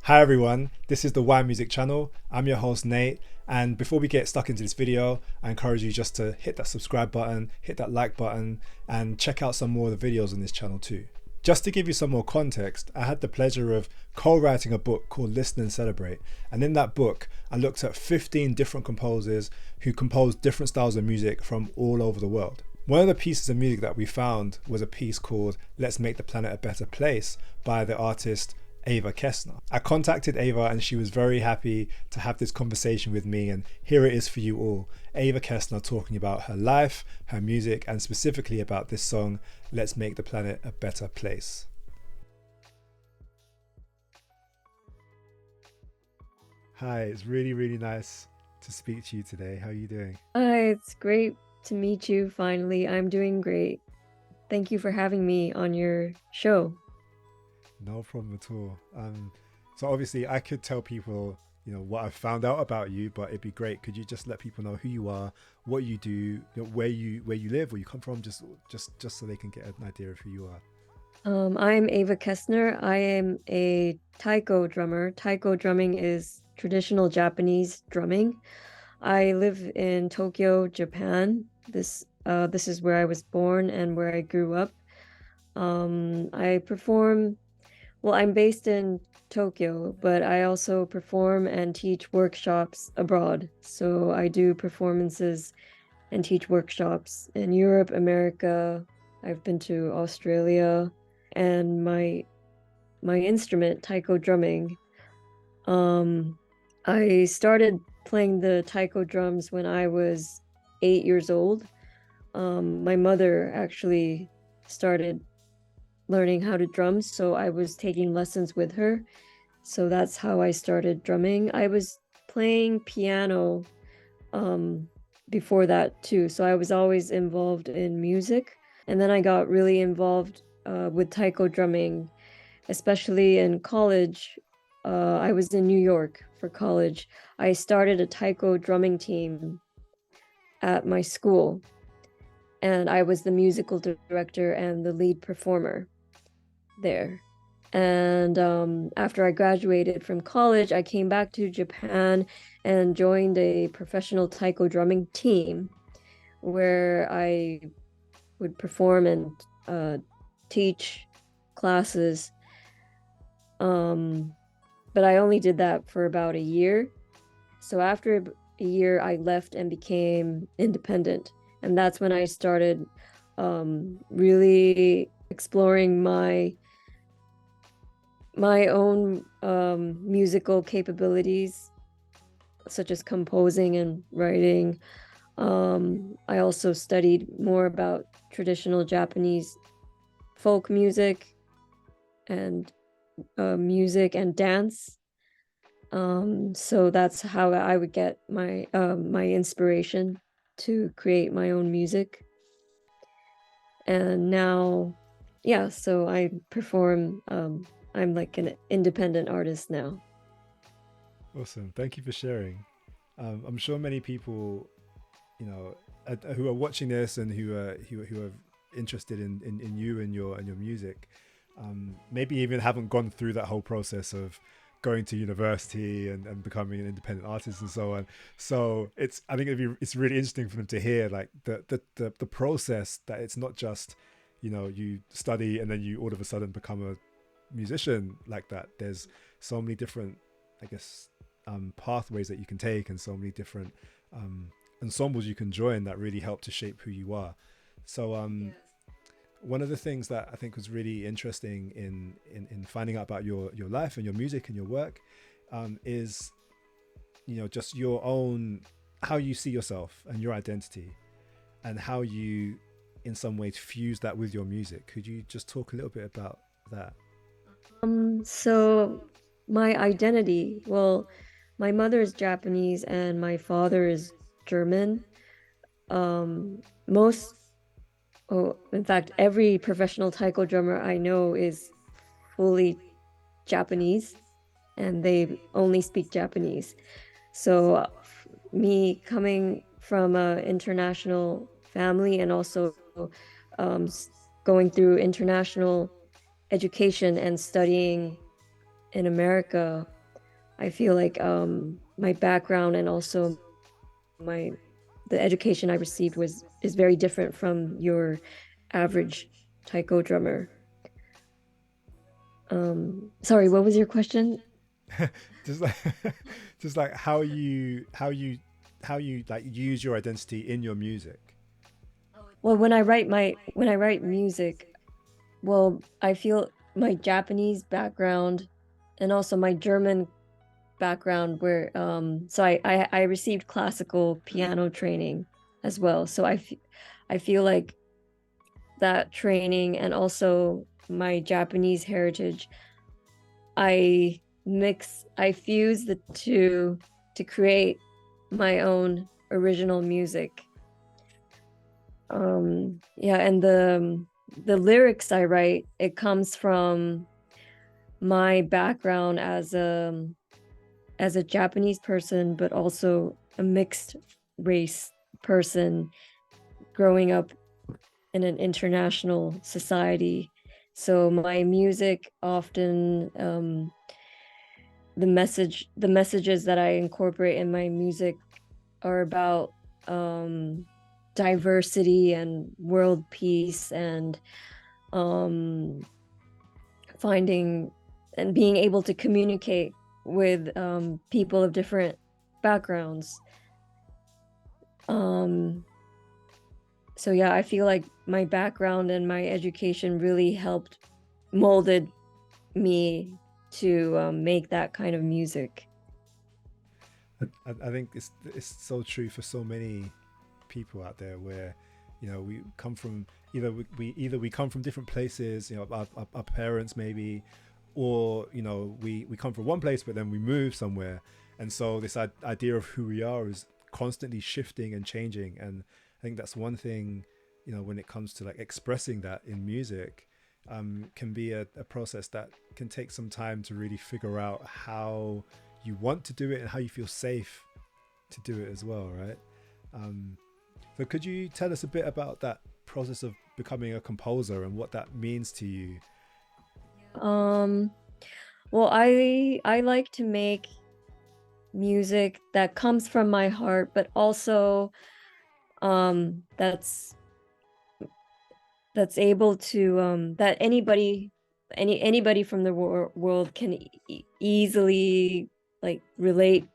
Hi everyone, this is the Why Music channel. I'm your host Nate, and before we get stuck into this video, I encourage you just to hit that subscribe button, hit that like button, and check out some more of the videos on this channel too. Just to give you some more context, I had the pleasure of co-writing a book called Listen and Celebrate, and in that book I looked at 15 different composers who composed different styles of music from all over the world. One of the pieces of music that we found was a piece called Let's Make the Planet a Better Place by the artist Eva Kestner. I contacted Eva and she was very happy to have this conversation with me, and here it is for you all. Eva Kestner talking about her life, her music, and specifically about this song, Let's Make the Planet a Better Place. Hi, it's really nice to speak to you today. How are you doing? Hi, it's great to meet you finally. I'm doing great. Thank you for having me on your show. No problem at all. So obviously I could tell people, what I've found out about you, but it'd be great. Could you just let people know who you are, what you do, where you live, where you come from, just so they can get an idea of who you are. I'm Eva Kestner. I am a Taiko drummer. Taiko drumming is traditional Japanese drumming. I live in Tokyo, Japan. This is where I was born and where I grew up. I perform. Well, I'm based in Tokyo, but I also perform and teach workshops abroad. So I do performances and teach workshops in Europe, America. I've been to Australia, and my instrument, taiko drumming. Um, I started playing the taiko drums when I was 8 years old. My mother actually started learning how to drum, so I was taking lessons with her. So that's how I started drumming. I was playing piano before that too, so I was always involved in music. And then I got really involved with taiko drumming, especially in college. I was in New York for college. I started a taiko drumming team at my school, and I was the musical director and the lead performer there. And after I graduated from college, I came back to Japan and joined a professional taiko drumming team where I would perform and teach classes. But I only did that for about a year. So after a year, I left and became independent. And that's when I started really exploring my own musical capabilities, such as composing and writing. I also studied more about traditional Japanese folk music and music and dance. So that's how I would get my inspiration to create my own music. And now, yeah, so I perform. I'm like an independent artist now. Awesome. Thank you for sharing. I'm sure many people, who are watching this and who are interested in you and your music, maybe even haven't gone through that whole process of going to university and becoming an independent artist and so on. So I think it's really interesting for them to hear like the process, that it's not just, you study and then you all of a sudden become a musician like that. There's so many different, I guess, pathways that you can take, and so many different ensembles you can join that really help to shape who you are. So one of the things that I think was really interesting in finding out about your life and your music and your work, is just your own, how you see yourself and your identity, and how you in some ways fuse that with your music. Could you just talk a little bit about that? So my identity, well, my mother is Japanese and my father is German. Most Oh, in fact, every professional taiko drummer I know is fully Japanese and they only speak Japanese. So, me coming from an international family and also um, going through international education and studying in America, I feel like my background and also my the education I received is very different from your average taiko drummer. Sorry, what was your question? just like just like how you like use your identity in your music. Well, when I write music, well, I feel my Japanese background and also my German background where so I received classical piano training as well. So I feel like that training and also my Japanese heritage, I fuse the two to create my own original music. Yeah, and the lyrics I write, it comes from my background as a Japanese person, but also a mixed race person growing up in an international society. So my music often the messages that I incorporate in my music are about diversity and world peace and um finding and being able to communicate with people of different backgrounds. Um, so yeah, I feel like my background and my education really helped molded me to make that kind of music. I think it's so true for so many people out there where we come from either we come from different places, our parents maybe, or we come from one place but then we move somewhere, and so this idea of who we are is constantly shifting and changing. And I think that's one thing, when it comes to like expressing that in music, can be a process that can take some time to really figure out how you want to do it and how you feel safe to do it as well, right? So could you tell us a bit about that process of becoming a composer and what that means to you? Um, well, I like to make music that comes from my heart, but also that's able to that anybody from the world can easily like relate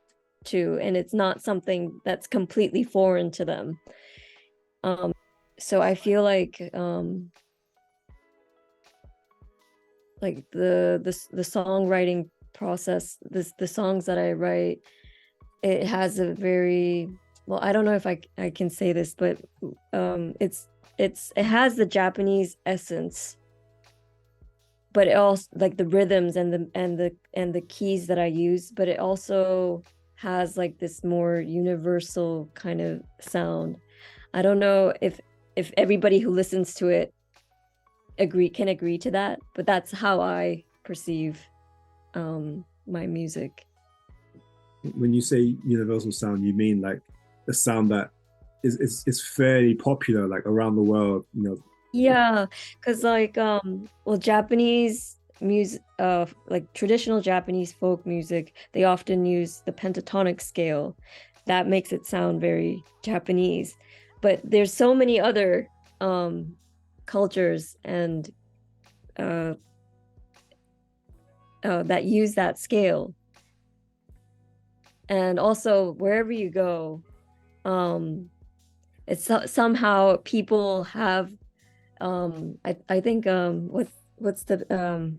to, and it's not something that's completely foreign to them. So I feel like the songwriting process, the songs that I write, it has a very, well, I don't know if I can say this, but it has the Japanese essence, but it also like the rhythms and the keys that I use, but it also has like this more universal kind of sound. I don't know if everybody who listens to it can agree to that, but that's how I perceive my music. When you say universal sound, you mean like a sound that is fairly popular like around the world, Yeah, because like well, Japanese music, like traditional Japanese folk music, they often use the pentatonic scale. That makes it sound very Japanese. But there's so many other cultures and uh, that use that scale. And also wherever you go, it's somehow people have I think what's the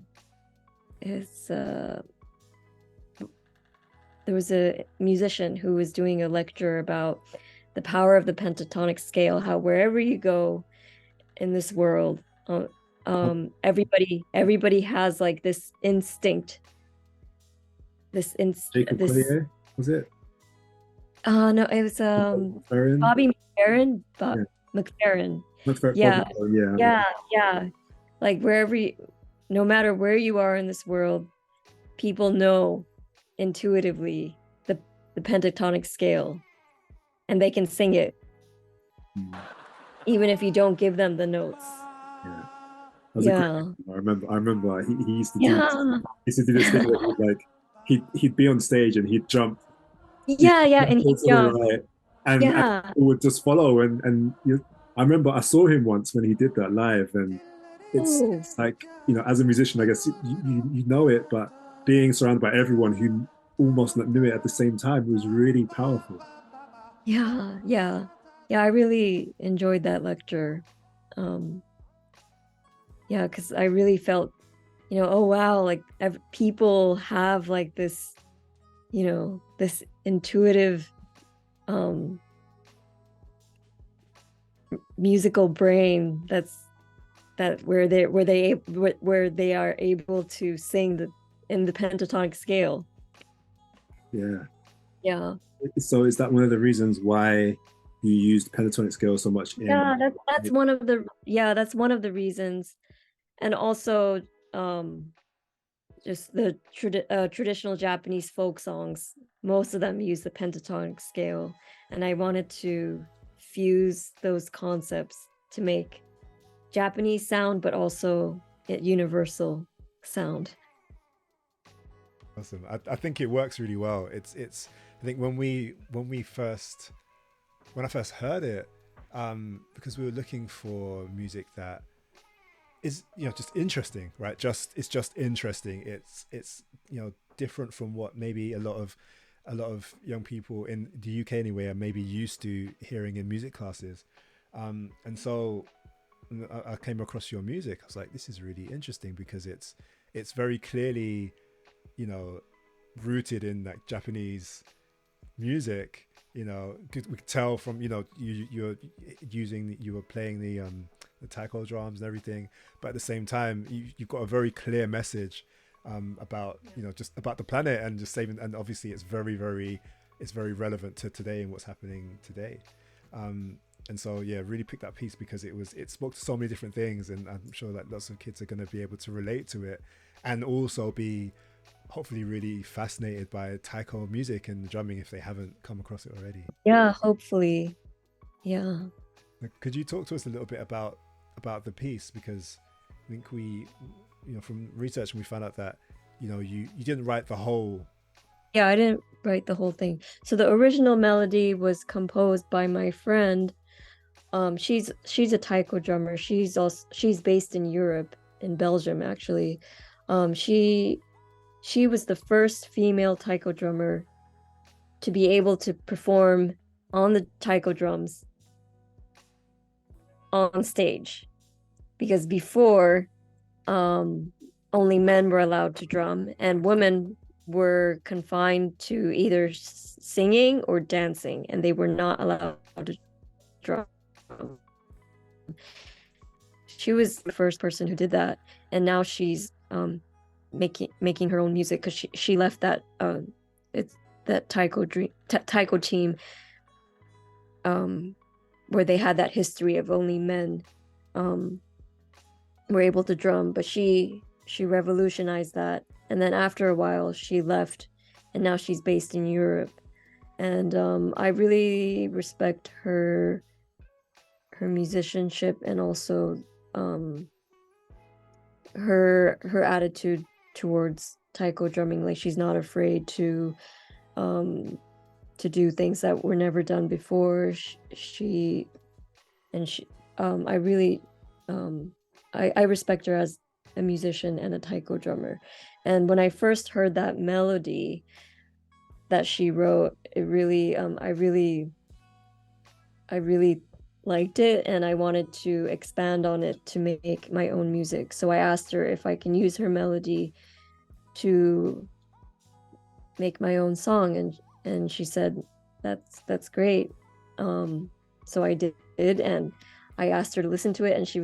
it's there was a musician who was doing a lecture about the power of the pentatonic scale, how wherever you go in this world, everybody has like this instinct, Jacob this Collier, was it? no, it was McFerrin? Bobby McFerrin, Yeah. McFerrin. Bobby, Yeah, yeah. yeah. Like no matter where you are in this world, people know intuitively the pentatonic scale, and they can sing it Mm, even if you don't give them the notes. yeah. That was a great. Yeah. I remember he Yeah. used to do this thing where he'd be on stage and he'd jump Yeah, yeah. And to he the jumped. right, and Yeah. people would just follow. I remember I saw him once when he did that live, and Oh, it's like, as a musician, I guess you know it, but being surrounded by everyone who almost knew it at the same time was really powerful. yeah, yeah. Yeah, I really enjoyed that lecture. Um, yeah, because I really felt, oh wow, like people have like this, this intuitive um musical brain that where they are able to sing in the pentatonic scale. Yeah. Yeah. So is that one of the reasons why you used pentatonic scale so much in? Yeah, that's one of the reasons. And also just the traditional Japanese folk songs, most of them use the pentatonic scale, and I wanted to fuse those concepts to make Japanese sound but also universal sound. Awesome. I think it works really well. It's I think when I first heard it, because we were looking for music that is just interesting, right? It's just interesting. It's different from what maybe a lot of young people in the UK anyway are maybe used to hearing in music classes. And so I came across your music. I was like, this is really interesting because it's very clearly, you know, rooted in like Japanese music. We could tell from you were playing the taiko drums and everything, but at the same time you've got a very clear message about just about the planet and just saving, and obviously it's very relevant to today and what's happening today. And so yeah, really picked that piece because it spoke to so many different things, and I'm sure that lots of kids are going to be able to relate to it and also be hopefully really fascinated by taiko music and drumming if they haven't come across it already. Yeah, hopefully. Yeah. Could you talk to us a little bit about the piece, because I think we from research we found out that you didn't write the whole. Yeah, I didn't write the whole thing. So the original melody was composed by my friend. She's a taiko drummer. She's based in Europe, in Belgium actually. She was the first female taiko drummer to be able to perform on the taiko drums on stage, because before only men were allowed to drum and women were confined to either singing or dancing, and they were not allowed to drum. She was the first person who did that, and now she's making her own music because she left that it's that taiko team where they had that history of only men were able to drum, but she revolutionized that, and then after a while she left, and now she's based in Europe. And I really respect her musicianship, and also her attitude towards taiko drumming. Like, she's not afraid to do things that were never done before. I really I respect her as a musician and a taiko drummer. And when I first heard that melody that she wrote, it really I really liked it, and I wanted to expand on it to make my own music. So I asked her if I can use her melody to make my own song, and she said that's great. So I did, and I asked her to listen to it, and she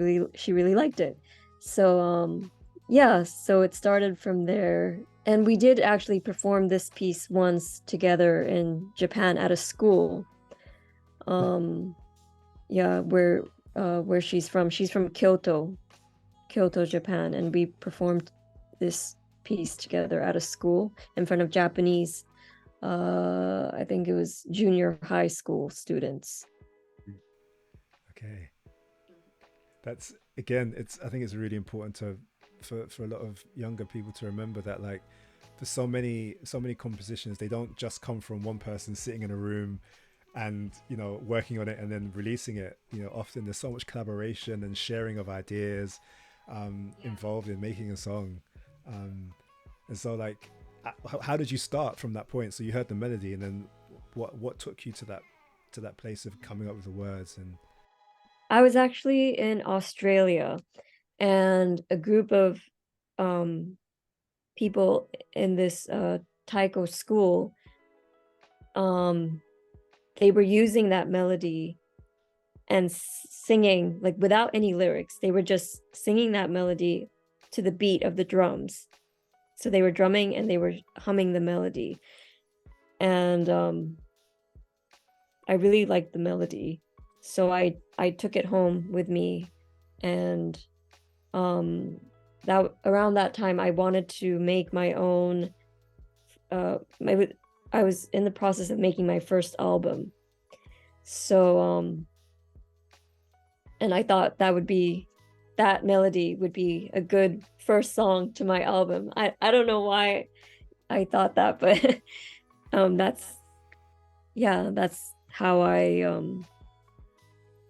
really liked it. So yeah, so it started from there. And we did actually perform this piece once together in Japan at a school. Yeah, where she's from. She's from Kyoto, Japan, and we performed this piece together at a school in front of Japanese, I think it was junior high school students. Okay, that's again, I think it's really important to for a lot of younger people to remember that, like, there's so many compositions, they don't just come from one person sitting in a room and, you know, working on it and then releasing it. You know, often there's so much collaboration and sharing of ideas involved in making a song. And so, like, how did you start from that point? So you heard the melody, and then what took you to that place of coming up with the words? And I was actually in Australia, and a group of people in this Taiko school, they were using that melody and singing, like, without any lyrics. They were just singing that melody to the beat of the drums. So they were drumming and they were humming the melody. And I really liked the melody. So I took it home with me, and that around that time I wanted to make my own I was in the process of making my first album. So and I thought that melody would be a good first song to my album. I don't know why I thought that, but that's how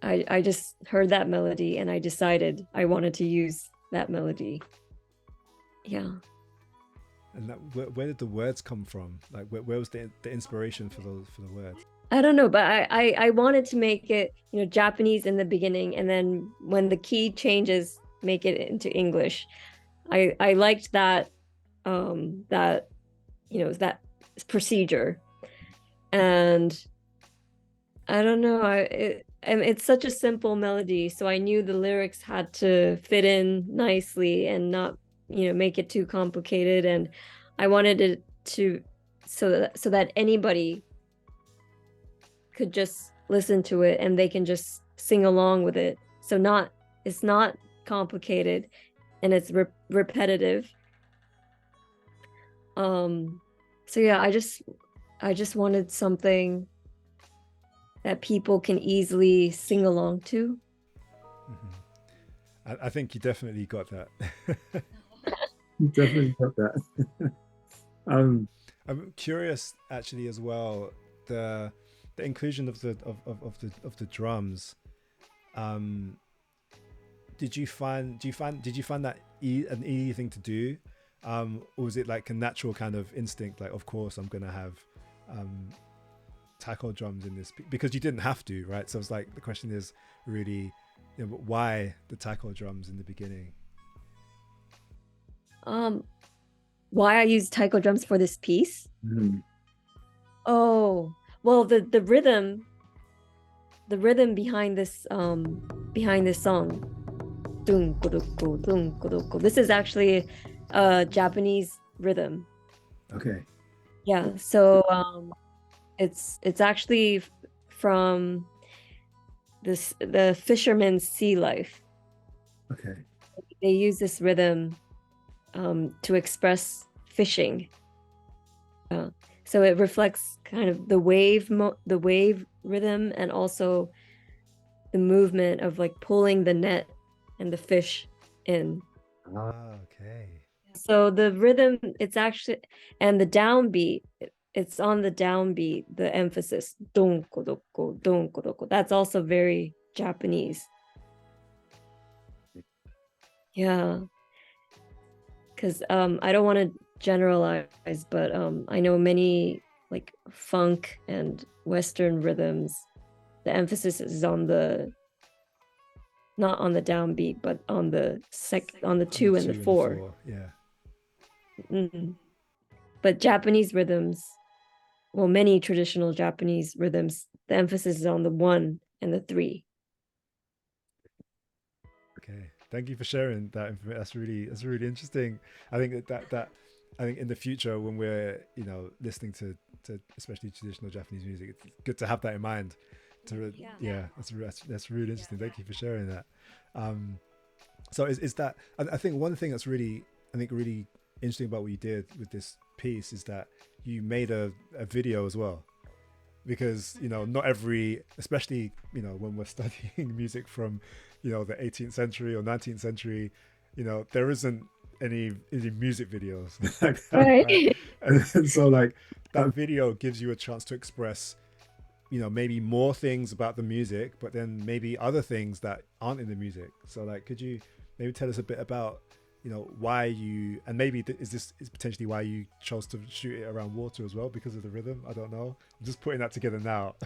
I just heard that melody and I decided I wanted to use that melody. Yeah. and that, where did the words come from? Like, where was the inspiration for the words? I don't know, but I wanted to make it, you know, Japanese in the beginning, and then when the key changes, make it into English. I liked that that, you know, that procedure. And I don't know, and it's such a simple melody, so I knew the lyrics had to fit in nicely and not, you know, make it too complicated. And I wanted it to so that anybody could just listen to it and they can just sing along with it. So it's not complicated, and it's repetitive. So yeah, I just wanted something that people can easily sing along to. Mm-hmm. I think you definitely got that. You definitely got that. I'm curious actually as well, the inclusion of the drums. Did you find that an easy thing to do, or was it like a natural kind of instinct, like, of course I'm gonna have taiko drums in this, because you didn't have to, right? So it's like, the question is really, you know, why the taiko drums in the beginning? Why I used taiko drums for this piece? Mm. Oh, well, the rhythm behind this song, this is actually a Japanese rhythm. Okay. Yeah, so it's actually from the Fisherman's Sea Life. Okay. They use this rhythm to express fishing. So it reflects kind of the wave rhythm, and also the movement of, like, pulling the net and the fish in. Okay. So the rhythm, it's actually, and the downbeat, it's on the downbeat, the emphasis, donko doko, donko doko. That's also very Japanese. Yeah. Because I don't want to generalize, but I know many, like, funk and Western rhythms, the emphasis is on not on the downbeat, but on the two and the four. Yeah. Mm-hmm. But Japanese rhythms, well, many traditional Japanese rhythms, the emphasis is on the 1 and the 3. Okay, thank you for sharing that information. That's really interesting. I think that I think in the future, when we're, you know, listening to especially traditional Japanese music, it's good to have that in mind. That's really interesting. Thank you for sharing that. So is that, I think one thing that's really interesting about what you did with this piece is that you made a video as well, because, you know, not every, especially, you know, when we're studying music from, the 18th century or 19th century, there isn't any music videos like that, Right. right? And so like that video gives you a chance to express, maybe more things about the music, but then maybe other things that aren't in the music. So like, could you maybe tell us a bit about, why you, and maybe is potentially why you chose to shoot it around water as well, because of the rhythm? I don't know. I'm just putting that together now.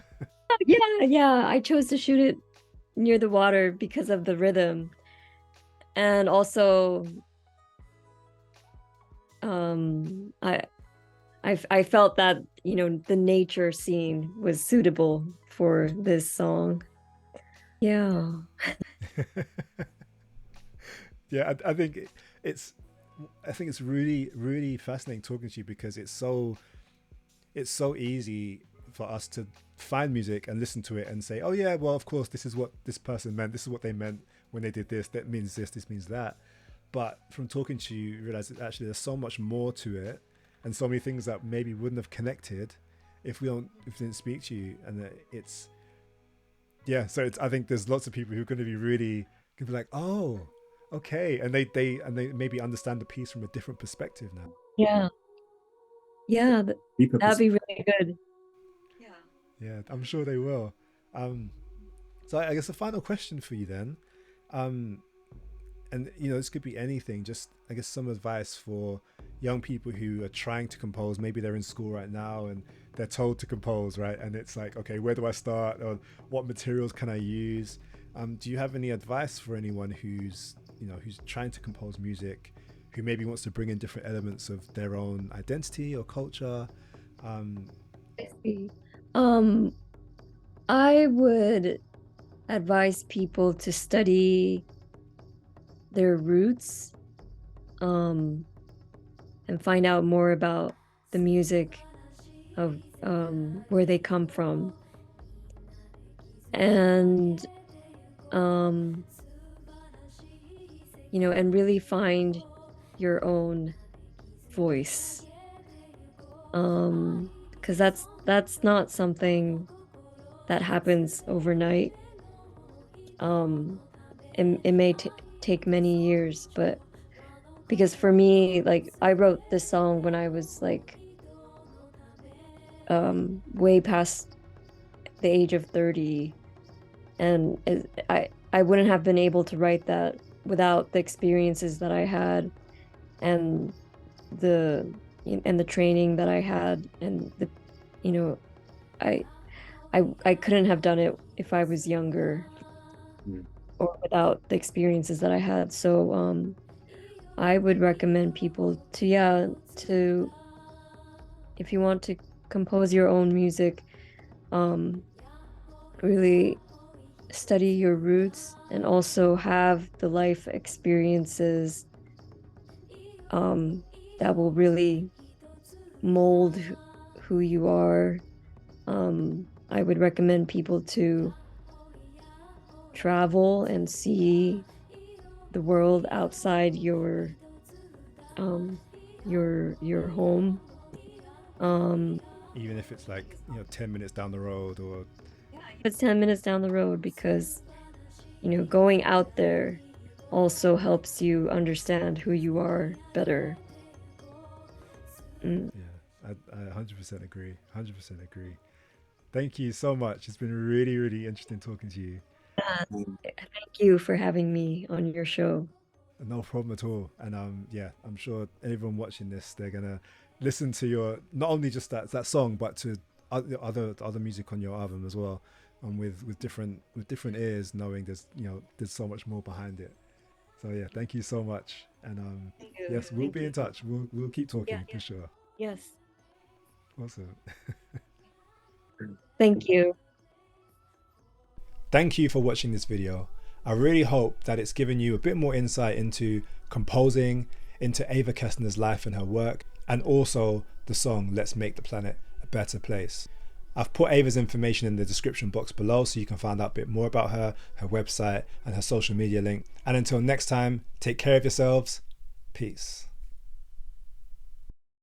Yeah. I chose to shoot it near the water because of the rhythm. And also, I felt that, the nature scene was suitable for this song. Yeah. Yeah, I think it's really, really fascinating talking to you, because it's so easy for us to find music and listen to it and say, oh yeah, well, of course, this is what this person meant, this is what they meant when they did this, that means this means that. But from talking to you, you realize that actually there's so much more to it, and so many things that maybe wouldn't have connected if we didn't speak to you. And it's I think there's lots of people who are going to be really going to be like, oh, okay, and they maybe understand the piece from a different perspective now. Yeah, that'd be really good. Yeah, I'm sure they will. So I guess the final question for you then, and this could be anything, just I guess some advice for young people who are trying to compose. Maybe they're in school right now and they're told to compose, right? And it's like, okay, where do I start, or what materials can I use? Do you have any advice for anyone who's trying to compose music, who maybe wants to bring in different elements of their own identity or culture? I see. I would advise people to study their roots, and find out more about the music of where they come from, and and really find your own voice, because that's not something that happens overnight. It may take many years, but because for me, like, I wrote this song when I was like way past the age of 30, and I wouldn't have been able to write that without the experiences that I had, and the training that I had, and I couldn't have done it if I was younger, or without the experiences that I had. So I would recommend people to, if you want to compose your own music, really study your roots, and also have the life experiences that will really mold who you are. I would recommend people to travel and see the world outside your home. Even if it's like 10 minutes down the road, or It's 10 minutes down the road, because going out there also helps you understand who you are better. Yeah, I 100% agree. 100% agree. Thank you so much. It's been really, really interesting talking to you. Thank you for having me on your show. No problem at all. And I'm sure anyone watching this, they're gonna listen to your, not only just that song, but to other music on your album as well, and with different ears, knowing there's so much more behind it. So yeah, thank you so much. And yes, we'll be in touch. We'll keep talking for sure. Yes. Awesome. Thank you. Thank you for watching this video. I really hope that it's given you a bit more insight into composing, into Eva Kestner's life and her work, and also the song Let's Make the Planet a Better Place. I've put Eva's information in the description box below, so you can find out a bit more about her website, and her social media link. And until next time, take care of yourselves. Peace.